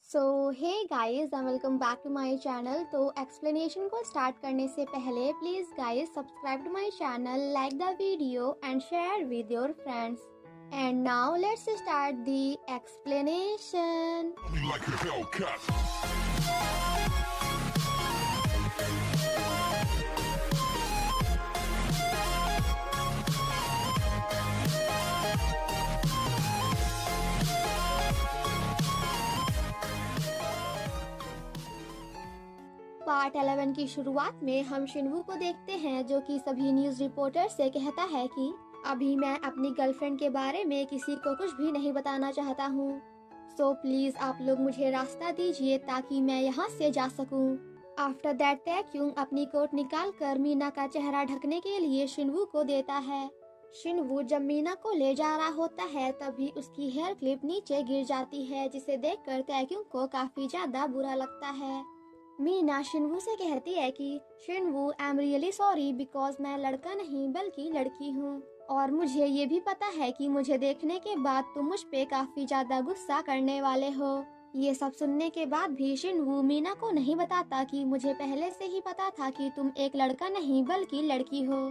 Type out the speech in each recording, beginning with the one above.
So hey guys and welcome back to my channel. तो explanation को start करने से पहले please guys subscribe to my channel, like the video and share with your friends. And now let's start the explanation. Part 11 की शुरुआत में हम शिनवू को देखते हैं जो कि सभी न्यूज रिपोर्टर से कहता है कि अभी मैं अपनी गर्लफ्रेंड के बारे में किसी को कुछ भी नहीं बताना चाहता हूँ। सो प्लीज आप लोग मुझे रास्ता दीजिए ताकि मैं यहाँ से जा सकूँ। आफ्टर दैट तैक्युंग अपनी कोट निकाल कर मीना का चेहरा ढकने के लिए शिनवू को देता है। शिनवू जब मीना को ले जा रहा होता है तभी उसकी हेयर क्लिप नीचे गिर जाती है, जिसे देखकर तैक्युंग को काफी ज्यादा बुरा लगता है। मीना शिनवू से कहती है कि Shinwoo I am really sorry because मैं लड़का नहीं बल्कि लड़की हूँ, और मुझे ये भी पता है कि मुझे देखने के बाद तुम मुझ पे काफी ज्यादा गुस्सा करने वाले हो। ये सब सुनने के बाद भी शिनवू मीना को नहीं बताता कि मुझे पहले से ही पता था कि तुम एक लड़का नहीं बल्कि लड़की हो।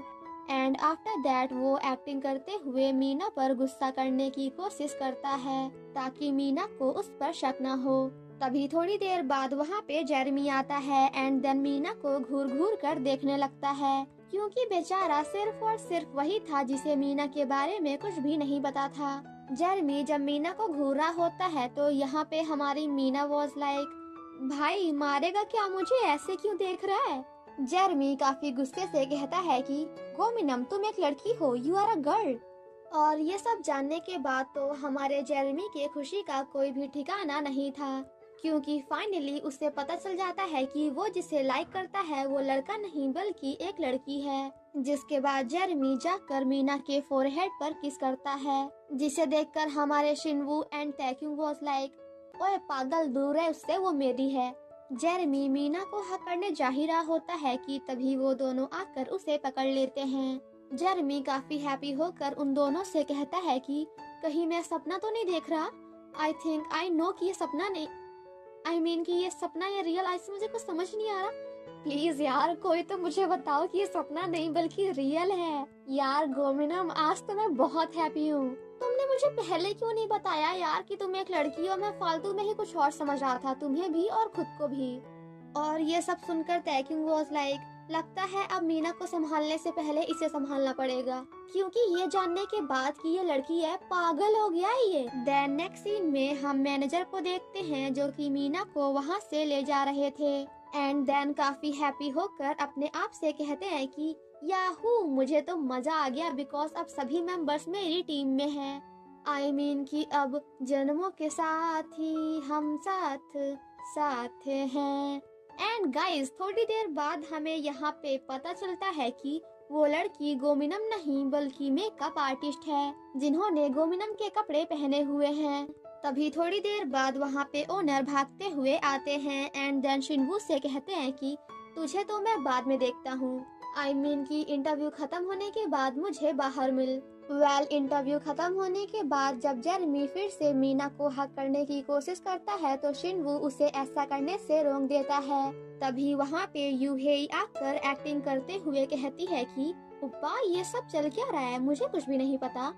एंड आफ्टर दैट वो एक्टिंग करते हुए मीना पर गुस्सा करने की कोशिश करता है ताकि मीना को उस पर शक न हो। तभी थोड़ी देर बाद वहाँ पे जेरेमी आता है एंड देन मीना को घूर घूर कर देखने लगता है, क्योंकि बेचारा सिर्फ और सिर्फ वही था जिसे मीना के बारे में कुछ भी नहीं पता था। जेरेमी जब मीना को घूर रहा होता है तो यहाँ पे हमारी मीना वॉज लाइक, भाई मारेगा क्या, मुझे ऐसे क्यों देख रहा है। जेरेमी काफी गुस्से से कहता है कि गोमिनम तुम एक लड़की हो, यू आर अ गर्ल। और ये सब जानने के बाद तो हमारे जेरेमी के खुशी का कोई भी ठिकाना नहीं था, क्योंकि फाइनली उसे पता चल जाता है कि वो जिसे लाइक करता है वो लड़का नहीं बल्कि एक लड़की है। जिसके बाद जेरेमी जाकर मीना के फोरहेड पर किस करता है, जिसे देखकर हमारे शिनवू एंड तैक्युंग वाज लाइक, ओए पागल दूर है उससे, वो मेरी है। जेरेमी मीना को हक करने जा ही रहा होता है कि तभी वो दोनों आकर उसे पकड़ लेते हैं। जेरेमी काफी हैप्पी होकर उन दोनों से कहता है कि कहीं मैं सपना तो नहीं देख रहा। आई थिंक आई नो कि ये सपना नहीं, कि ये सपना या रियल लाइफ से मुझे कुछ समझ नहीं आ रहा। प्लीज यार कोई तो मुझे बताओ कि ये सपना नहीं बल्कि रियल है। यार गोमिनम आज तो मैं बहुत हैप्पी हूँ। तुमने मुझे पहले क्यों नहीं बताया यार कि तुम एक लड़की हो। मैं फालतू में ही कुछ और समझ रहा था, तुम्हें भी और खुद को भी। और ये सब सुनकर तैक्युंग वाज लाइक, लगता है अब मीना को संभालने से पहले इसे संभालना पड़ेगा, क्योंकि ये जानने के बाद कि ये लड़की है, पागल हो गया ये। देन नेक्स्ट सीन में हम मैनेजर को देखते हैं जो कि मीना को वहाँ से ले जा रहे थे। एंड देन काफी हैप्पी होकर अपने आप से कहते हैं कि याहू मुझे तो मजा आ गया बिकॉज अब सभी मेंबर्स मेरी टीम में हैं। कि अब जन्मों के साथ ही हम साथ साथ हैं। एंड गाइस थोड़ी देर बाद हमें यहाँ पे पता चलता है कि वो लड़की गोमिनम नहीं बल्कि मेकअप आर्टिस्ट है, जिन्होंने गोमिनम के कपड़े पहने हुए हैं। तभी थोड़ी देर बाद वहाँ पे ओनर भागते हुए आते हैं एंड देन शिनवू से कहते हैं कि तुझे तो मैं बाद में देखता हूँ। कि इंटरव्यू खत्म होने के बाद मुझे बाहर मिल। इंटरव्यू खत्म होने के बाद जब जेरेमी फिर से मीना को हक करने की कोशिश करता है तो शिनवू उसे ऐसा करने से रोक देता है। तभी वहाँ पे यूहेई आकर एक्टिंग करते हुए कहती है कि उपा ये सब चल क्या रहा है, मुझे कुछ भी नहीं पता।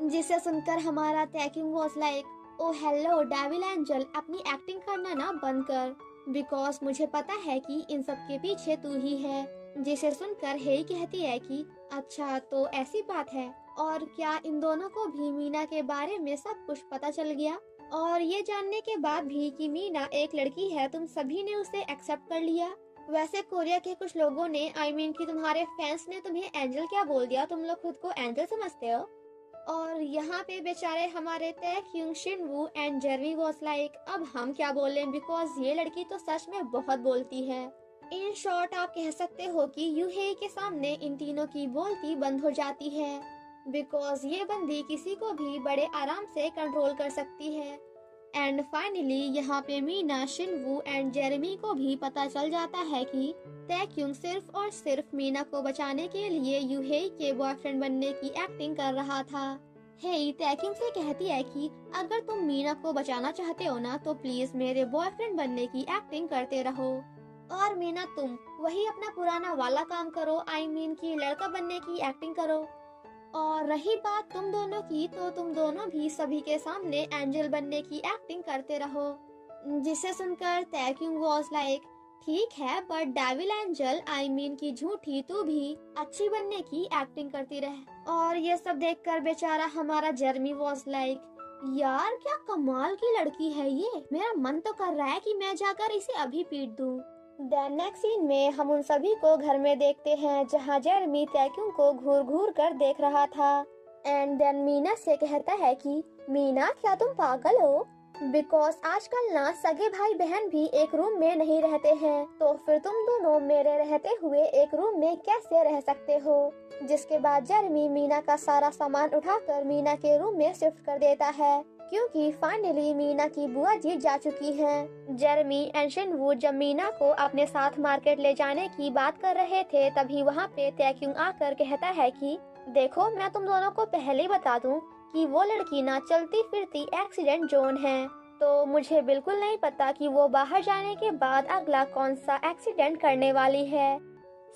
जिसे सुनकर हमारा Taekyung was like, oh hello devil angel, अपनी एक्टिंग करना ना बंद कर, बिकॉज मुझे पता है कि इन सब के पीछे तू ही है। जिसे सुनकर हेई कहती है कि अच्छा तो ऐसी बात है, और क्या इन दोनों को भी मीना के बारे में सब कुछ पता चल गया। और ये जानने के बाद भी कि मीना एक लड़की है तुम सभी ने उसे एक्सेप्ट कर लिया। वैसे कोरिया के कुछ लोगों ने कि तुम्हारे फैंस ने तुम्हें एंजल क्या बोल दिया, तुम लोग खुद को एंजल समझते हो। और यहाँ पे बेचारे हमारे तैक्युंग, शिनवू एंड जेरेमी वाज लाइक, अब हम क्या बोलें बिकॉज ये लड़की तो सच में बहुत बोलती है। इन शॉर्ट आप कह सकते हो कि यूहेई के सामने इन तीनों की बोलती बंद हो जाती है, बिकॉज ये बंदी किसी को भी बड़े आराम से कंट्रोल कर सकती है। एंड फाइनली यहाँ पे मीना, शिनवू एंड जेरेमी को भी पता चल जाता है कि तैक्युंग सिर्फ और सिर्फ मीना को बचाने के लिए यूहेई के बॉयफ्रेंड बनने की एक्टिंग कर रहा था। हे तैक्युम से कहती है कि अगर तुम मीना को बचाना चाहते हो ना तो प्लीज मेरे बॉयफ्रेंड बनने की एक्टिंग करते रहो। और मीना तुम वही अपना पुराना वाला काम करो, आई मीन कि लड़का बनने की एक्टिंग करो। और रही बात तुम दोनों की तो तुम दोनों भी सभी के सामने एंजल बनने की एक्टिंग करते रहो। जिसे सुनकर तैक्युम वॉज लाइक ठीक है but devil angel I mean की झूठी तू भी अच्छी बनने की एक्टिंग करती रहे। और ये सब देखकर बेचारा हमारा जर्मी वॉज लाइक यार क्या कमाल की लड़की है ये, मेरा मन तो कर रहा है कि मैं जाकर इसे अभी पीट दूं। देन नेक्स्ट सीन में हम उन सभी को घर में देखते हैं जहां जेरेमी तैक्युम को घूर घूर कर देख रहा था। एंड देन मीना से कहता है कि मीना क्या तुम पागल हो, बिकॉज आजकल ना सगे भाई बहन भी एक रूम में नहीं रहते हैं, तो फिर तुम दोनों मेरे रहते हुए एक रूम में कैसे रह सकते हो। जिसके बाद जेरेमी मीना का सारा सामान उठाकर मीना के रूम में शिफ्ट कर देता है क्योंकि फाइनली मीना की बुआ जी जा चुकी हैं। जेरेमी एंड शिनवू जब मीना को अपने साथ मार्केट ले जाने की बात कर रहे थे तभी वहाँ पे तैक्युम आकर कहता है कि देखो मैं तुम दोनों को पहले ही बता दूं कि वो लड़की ना चलती फिरती एक्सीडेंट जोन है, तो मुझे बिल्कुल नहीं पता कि वो बाहर जाने के बाद अगला कौन सा एक्सीडेंट करने वाली है।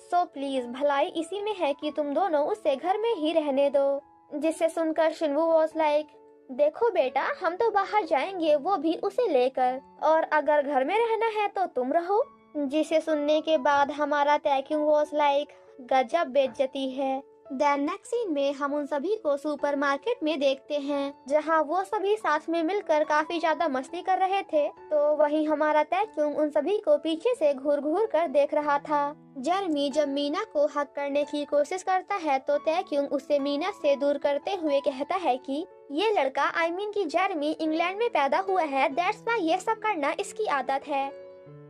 सो प्लीज भलाई इसी में है कि तुम दोनों उसे घर में ही रहने दो। जिसे सुनकर शिनवू वॉज लाइक देखो बेटा हम तो बाहर जाएंगे वो भी उसे लेकर, और अगर घर में रहना है तो तुम रहो। जिसे सुनने के बाद हमारा तैक्युम वॉज लाइक गजब बेइज्जती है। देन नेक्स्ट सीन में हम उन सभी को सुपरमार्केट में देखते हैं जहां वो सभी साथ में मिलकर काफी ज्यादा मस्ती कर रहे थे, तो वहीं हमारा तैक्युम उन सभी को पीछे से घूर घूर कर देख रहा था। जेरेमी जब मीना को हक करने की कोशिश करता है तो तैक्युम उसे मीना से दूर करते हुए कहता है कि ये लड़का आई मीन की जेरेमी इंग्लैंड में पैदा हुआ है, दैट्स व्हाई ये सब करना इसकी आदत है।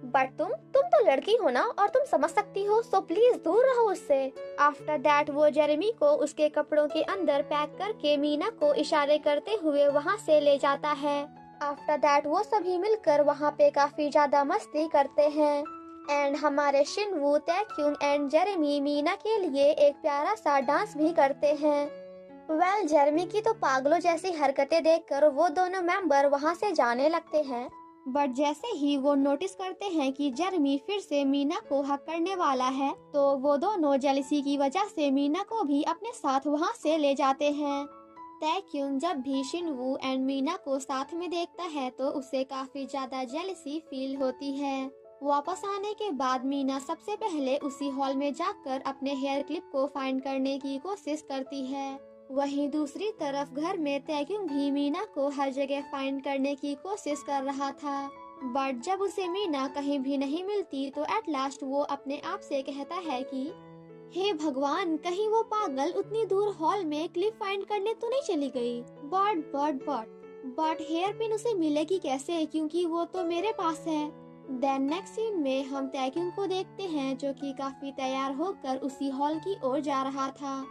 बट तुम तो लड़की हो ना और तुम समझ सकती हो, सो प्लीज दूर रहो उससे। आफ्टर दैट वो जेरेमी को उसके कपड़ों के अंदर पैक करके मीना को इशारे करते हुए वहाँ से ले जाता है। आफ्टर दैट वो सभी मिलकर वहाँ पे काफी ज्यादा मस्ती करते हैं। एंड हमारे शिनवू तैक्युम एंड जेरेमी मीना के लिए एक प्यारा सा डांस भी करते हैं। वेल जेरेमी की तो पागलों जैसी हरकतें देखकर वो दोनों मेंबर वहाँ से जाने लगते हैं, बट जैसे ही वो नोटिस करते हैं कि जेरेमी फिर से मीना को हक करने वाला है तो वो दोनों जेलसी की वजह से मीना को भी अपने साथ वहाँ से ले जाते हैं। तैक्युम जब भी शिनवू एंड मीना को साथ में देखता है तो उसे काफी ज्यादा जेलसी फील होती है। वापस आने के बाद मीना सबसे पहले उसी हॉल में जाकर अपने हेयर क्लिप को फाइंड करने की कोशिश करती है। वहीं दूसरी तरफ घर में तैक्युम भी मीना को हर जगह फाइंड करने की कोशिश कर रहा था, बट जब उसे मीना कहीं भी नहीं मिलती तो एट लास्ट वो अपने आप से कहता है कि हे भगवान कहीं वो पागल उतनी दूर हॉल में क्लिप फाइंड करने तो नहीं चली गई। बट हेयर पिन उसे मिलेगी कैसे क्योंकि वो तो मेरे पास है। देन नेक्स्ट सीन में हम तैक्युम को देखते हैं जो कि काफी तैयार होकर उसी हॉल की ओर जा रहा था।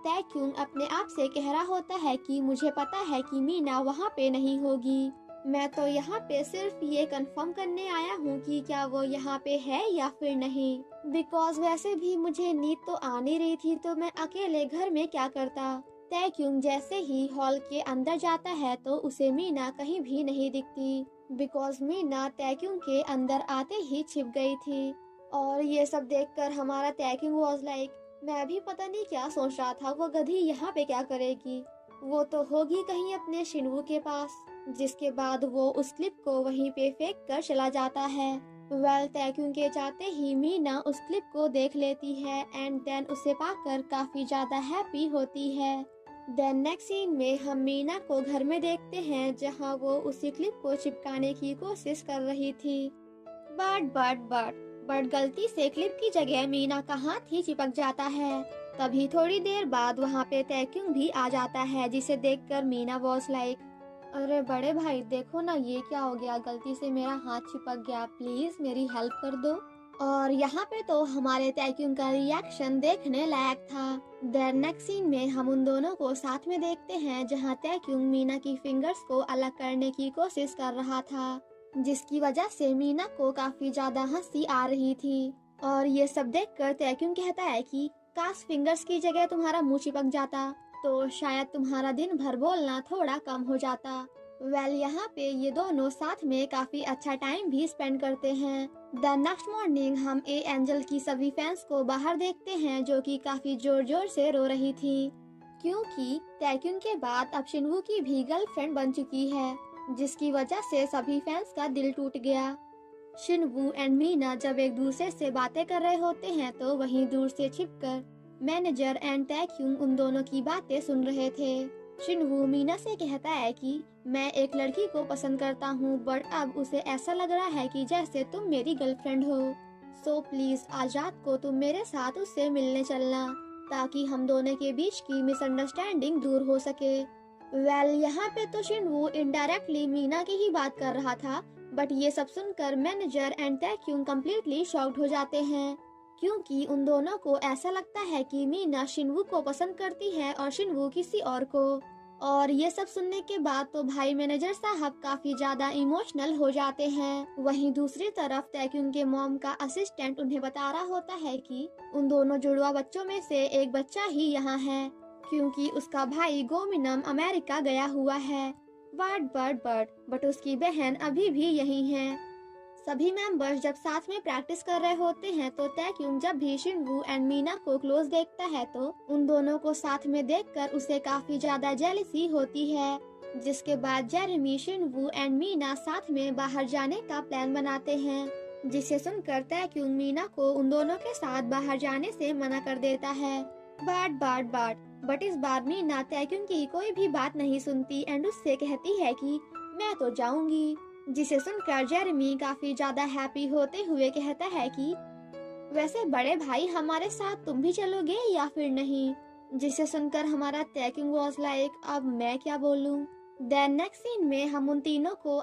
तैक्युम अपने आप से कह रहा होता है कि मुझे पता है कि मीना वहाँ पे नहीं होगी, मैं तो यहाँ पे सिर्फ ये कंफर्म करने आया हूँ कि क्या वो यहाँ पे है या फिर नहीं, बिकॉज वैसे भी मुझे नींद तो आ नहीं रही थी तो मैं अकेले घर में क्या करता। तैक्युम जैसे ही हॉल के अंदर जाता है तो उसे मीना कहीं भी नहीं दिखती, बिकॉज मीना तैक्युम के अंदर आते ही छिप गई थी। और ये सब देखकर हमारा तैक्युम वॉज लाइक मैं भी पता नहीं क्या सोच रहा था, वो गधी यहाँ पे क्या करेगी, वो तो होगी कहीं अपने शिनवू के पास। जिसके बाद वो उस क्लिप को वहीं पे फेंक कर चला जाता है। वेल तैक्युम के जाते ही मीना उस क्लिप को देख लेती है एंड देन उसे पाकर काफी ज्यादा हैप्पी होती है। देन नेक्स्ट सीन में हम मीना को घर में देखते हैं जहाँ वो उसी क्लिप को चिपकाने की कोशिश कर रही थी, बट गलती से क्लिप की जगह मीना का हाथ ही चिपक जाता है। तभी थोड़ी देर बाद वहाँ पे तैक्युम भी आ जाता है जिसे देखकर मीना वॉज लाइक अरे बड़े भाई देखो ना ये क्या हो गया, गलती से मेरा हाथ चिपक गया, प्लीज मेरी हेल्प कर दो। और यहाँ पे तो हमारे तैक्युम का रिएक्शन देखने लायक था। देन नेक्स्ट सीन में हम उन दोनों को साथ में देखते हैं जहाँ तैक्युम मीना की फिंगर्स को अलग करने की कोशिश कर रहा था, जिसकी वजह से मीना को काफी ज्यादा हंसी आ रही थी। और ये सब देखकर तैक्युम कहता है कि काश फिंगर्स की जगह तुम्हारा मुंह चिपक जाता। तो शायद तुम्हारा दिन भर बोलना थोड़ा कम हो जाता। यहाँ पे ये दोनों साथ में काफी अच्छा टाइम भी स्पेंड करते हैं। द नेक्स्ट मॉर्निंग हम एंजल की सभी फैंस को बाहर देखते हैं जो कि काफी जोर जोर से रो रही थी, क्योंकि टैक्यून के बाद अब शिनवू की भी गर्लफ्रेंड बन चुकी है, जिसकी वजह से सभी फैंस का दिल टूट गया। शिनवू एंड मीना जब एक दूसरे से बातें कर रहे होते हैं तो वहीं दूर से छिपकर मैनेजर एंड टैक्यून उन दोनों की बातें सुन रहे थे। शिनवू मीना से कहता है कि मैं एक लड़की को पसंद करता हूँ, बट अब उसे ऐसा लग रहा है कि जैसे तुम मेरी गर्लफ्रेंड हो। सो प्लीज आज रात को तुम मेरे साथ उससे मिलने चलना, ताकि हम दोनों के बीच की मिसअंडरस्टैंडिंग दूर हो सके। यहाँ पे तो शिनवू इनडायरेक्टली मीना की ही बात कर रहा था, बट ये सब सुनकर मैनेजर एंड टैक्यून कम्प्लीटली शॉक्ड हो जाते हैं, क्योंकि उन दोनों को ऐसा लगता है कि मीना शिनवू को पसंद करती है और शिनवू किसी और को। और ये सब सुनने के बाद तो भाई मैनेजर साहब काफी ज्यादा इमोशनल हो जाते हैं। वहीं दूसरी तरफ टैक्यून के मॉम का असिस्टेंट उन्हें बता रहा होता है कि उन दोनों जुड़वा बच्चों में से एक बच्चा ही यहाँ है, क्योंकि उसका भाई गोमिनम अमेरिका गया हुआ है, बट उसकी बहन अभी भी यही है। सभी मेंबर्स जब साथ में प्रैक्टिस कर रहे होते हैं तो टैक्यून जब भी शिनवू एंड मीना को क्लोज देखता है तो उन दोनों को साथ में देखकर उसे काफी ज्यादा जेलसी होती है, जिसके बाद जेरेमी शिनवू एंड मीना साथ में बाहर जाने का प्लान बनाते हैं, जिसे सुनकर टैक्यून मीना को उन दोनों के साथ बाहर जाने से मना कर देता है। बट इस बार मीना टैक्यून की कोई भी बात नहीं सुनती एंड उससे कहती है कि मैं तो जाऊंगी, जिसे सुनकर जेरेमी काफी ज्यादा हैप्पी होते हुए कहता है कि वैसे बड़े भाई हमारे साथ तुम भी चलोगे या फिर नहीं, जिसे सुनकर हमारा टैक्यून वाज लाइक अब मैं क्या बोलूं। देन नेक्स्ट सीन में हम उन तीनों को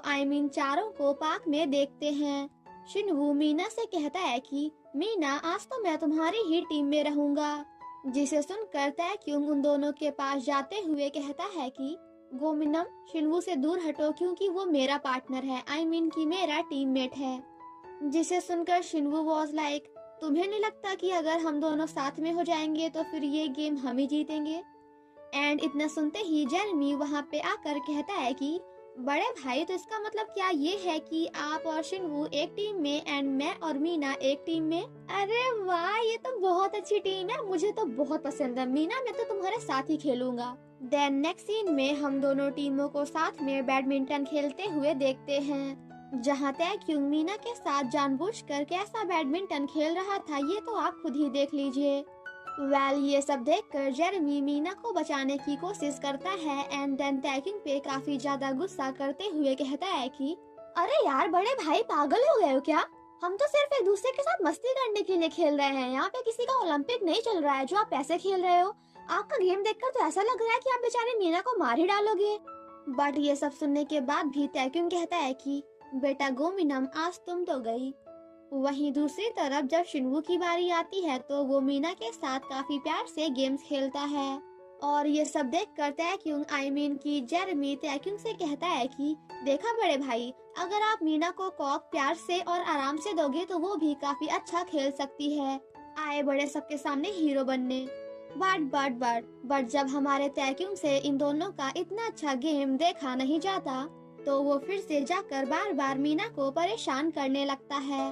चारों को पार्क में देखते हैं। शिनवू मीना से कहता है कि मीना आज तो मैं तुम्हारी ही टीम में रहूंगा, जिसे सुनकर टैक्यून उन दोनों के पास जाते हुए कहता है कि गोमिनम शिनवू से दूर हटो, क्योंकि वो मेरा पार्टनर है, कि मेरा टीममेट है। जिसे सुनकर शिनवू वाज लाइक तुम्हें नहीं लगता कि अगर हम दोनों साथ में हो जाएंगे तो फिर ये गेम हम ही जीतेंगे। एंड इतना सुनते ही जेरेमी वहाँ पे आकर कहता है कि बड़े भाई तो इसका मतलब क्या ये है कि आप और शिनवू एक टीम में एंड मैं और मीना एक टीम में। अरे वाह, ये तो बहुत अच्छी टीम है, मुझे तो बहुत पसंद है मीना, मैं तो तुम्हारे साथ ही खेलूंगा। देन नेक्स्ट सीन में हम दोनों टीमों को साथ में बैडमिंटन खेलते हुए देखते हैं, जहां टैक्यून मीना के साथ जानबूझकर कैसा बैडमिंटन खेल रहा था ये तो आप खुद ही देख लीजिए। ये सब देखकर जेरेमी मीना को बचाने की कोशिश करता है एंड देन टैक्यून पे काफी ज्यादा गुस्सा करते हुए कहता है कि अरे यार बड़े भाई पागल हो गए हो क्या, हम तो सिर्फ एक दूसरे के साथ मस्ती करने के लिए खेल रहे हैं, यहाँ पे किसी का ओलंपिक नहीं चल रहा है जो आप पैसे खेल रहे हो। आपका गेम देखकर तो ऐसा लग रहा है कि आप बेचारे मीना को मार ही डालोगे। बट ये सब सुनने के बाद भी टैक्यून कहता है कि बेटा गोमिनम आज तुम तो गई। वहीं दूसरी तरफ जब शिनवू की बारी आती है तो वो मीना के साथ काफी प्यार से गेम्स खेलता है, और ये सब देखकर टैक्यून की जेरेमी टैक्यून से कहता है कि देखा बड़े भाई, अगर आप मीना को कॉक प्यार से और आराम से दोगे तो वो भी काफी अच्छा खेल सकती है, आए बड़े सबके सामने हीरो बनने। बट जब हमारे टैक्यून से इन दोनों का इतना अच्छा गेम देखा नहीं जाता तो वो फिर से जाकर बार बार मीना को परेशान करने लगता है।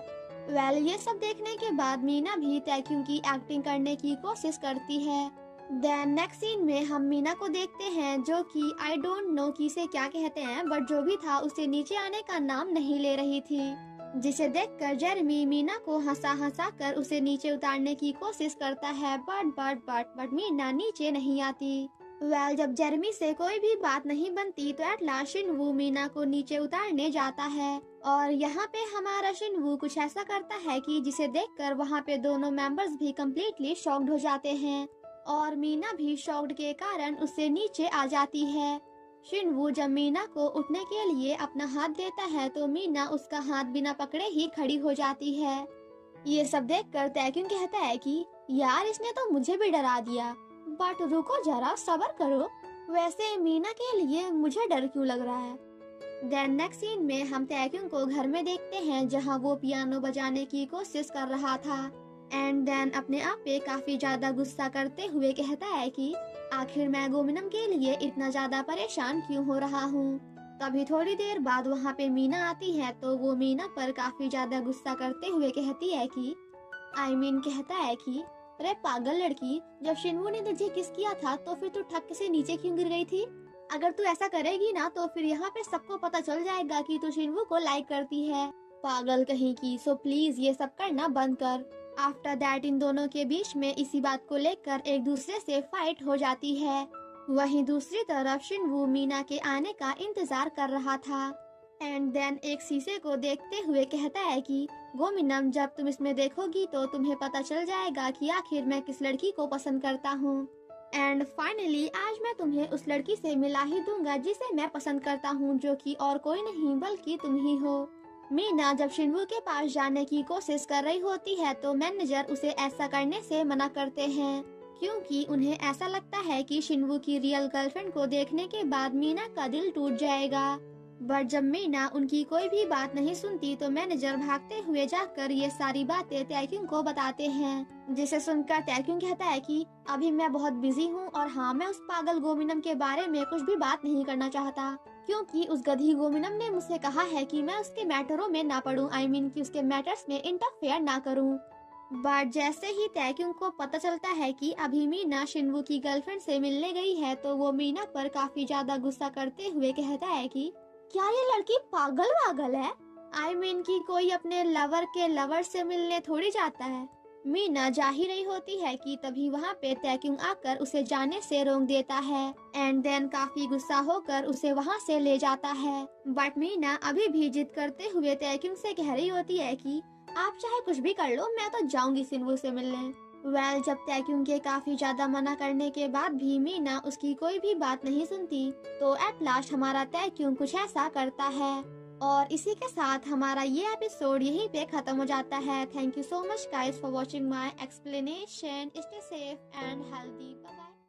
ये सब देखने के बाद मीना भी टैक्यून की एक्टिंग करने की कोशिश करती है। देन नेक्स्ट सीन में हम मीना को देखते हैं जो कि आई डोंट नो कि इसे क्या कहते हैं, बट जो भी था उसे नीचे आने का नाम नहीं ले रही थी, जिसे देखकर जेरेमी मीना को हंसा कर उसे नीचे उतारने की कोशिश करता है, बट मीना नीचे नहीं आती। जब जेरेमी से कोई भी बात नहीं बनती तो एट लास्ट शिनवू मीना को नीचे उतारने जाता है, और यहाँ पे हमारा शिनवू कुछ ऐसा करता है कि जिसे देखकर वहाँ पे दोनों मेंबर्स भी कम्प्लीटली शॉक्ड हो जाते हैं, और मीना भी शॉक्ड के कारण उससे नीचे आ जाती है। शिनवू जब मीना को उठने के लिए अपना हाथ देता है तो मीना उसका हाथ बिना पकड़े ही खड़ी हो जाती है। ये सब देखकर टैक्यून कहता है कि यार इसने तो मुझे भी डरा दिया, बट रुको जरा सब्र करो, वैसे मीना के लिए मुझे डर क्यों लग रहा है। देन नेक्स्ट सीन में हम टैक्यून को घर में देखते हैं जहां वो पियानो बजाने की कोशिश कर रहा था, एंड देन अपने आप पे काफी ज्यादा गुस्सा करते हुए कहता है कि आखिर मैं गोमिनम के लिए इतना ज्यादा परेशान क्यों हो रहा हूँ। तभी थोड़ी देर बाद वहाँ पे मीना आती है तो वो मीना पर काफी ज्यादा गुस्सा करते हुए कहती है कि कहता है कि अरे पागल लड़की, जब शिनवू ने तुझे किस किया था तो फिर तू ठक से नीचे क्यों गिर गई थी। अगर तू ऐसा करेगी ना तो फिर यहाँ पे सबको पता चल जाएगा कि तू शिनवू को लाइक करती है, पागल कहीं की। सो प्लीज ये सब करना बंद कर। आफ्टर दैट इन दोनों के बीच में इसी बात को लेकर एक दूसरे से फाइट हो जाती है। वहीं दूसरी तरफ शिनवू मीना के आने का इंतजार कर रहा था एंड देन एक शीशे को देखते हुए कहता है कि गोमिनम, जब तुम इसमें देखोगी तो तुम्हें पता चल जाएगा कि आखिर मैं किस लड़की को पसंद करता हूँ। एंड फाइनली आज मैं तुम्हें उस लड़की से मिला ही दूंगा जिसे मैं पसंद करता हूँ, जो कि और कोई नहीं बल्कि तुम ही हो। मीना जब शिनवू के पास जाने की कोशिश कर रही होती है तो मैनेजर उसे ऐसा करने से मना करते हैं, क्योंकि उन्हें ऐसा लगता है कि शिनवू की रियल गर्लफ्रेंड को देखने के बाद मीना का दिल टूट जाएगा। बट जब मीना उनकी कोई भी बात नहीं सुनती तो मैनेजर भागते हुए जाकर ये सारी बातें तैक्यूंग को बताते हैं, जिसे सुनकर तैक्यूंग कहता है कि अभी मैं बहुत बिजी हूँ और हाँ, मैं उस पागल गोमिनम के बारे में कुछ भी बात नहीं करना चाहता, क्योंकि उस गधी गोमिनम ने मुझसे कहा है कि मैं उसके मैटरों में ना पड़ूं, कि उसके मैटर्स में इंटरफेयर ना करूं। बट जैसे ही तैक्यूंग को पता चलता है कि अभी मीना शिनवू की गर्लफ्रेंड से मिलने गई है तो वो मीना पर काफी ज्यादा गुस्सा करते हुए कहता है कि क्या ये लड़की पागल है। कि कोई अपने लवर के लवर से मिलने थोड़ी जाता है। मीना जा ही रही होती है कि तभी वहाँ पे तैक्यूंग आकर उसे जाने से रोक देता है एंड देन काफी गुस्सा होकर उसे वहाँ से ले जाता है। बट मीना अभी भी जिद करते हुए तैक्यूंग से कह रही होती है कि आप चाहे कुछ भी कर लो, मैं तो जाऊंगी शिनवू से मिलने। जब तैक्यूंग के काफी ज्यादा मना करने के बाद भी मीना उसकी कोई भी बात नहीं सुनती तो एट लास्ट हमारा तैक्यूंग कुछ ऐसा करता है और इसी के साथ हमारा ये एपिसोड यहीं पे खत्म हो जाता है। Thank you so much guys for watching my explanation. Stay safe and healthy. Bye bye.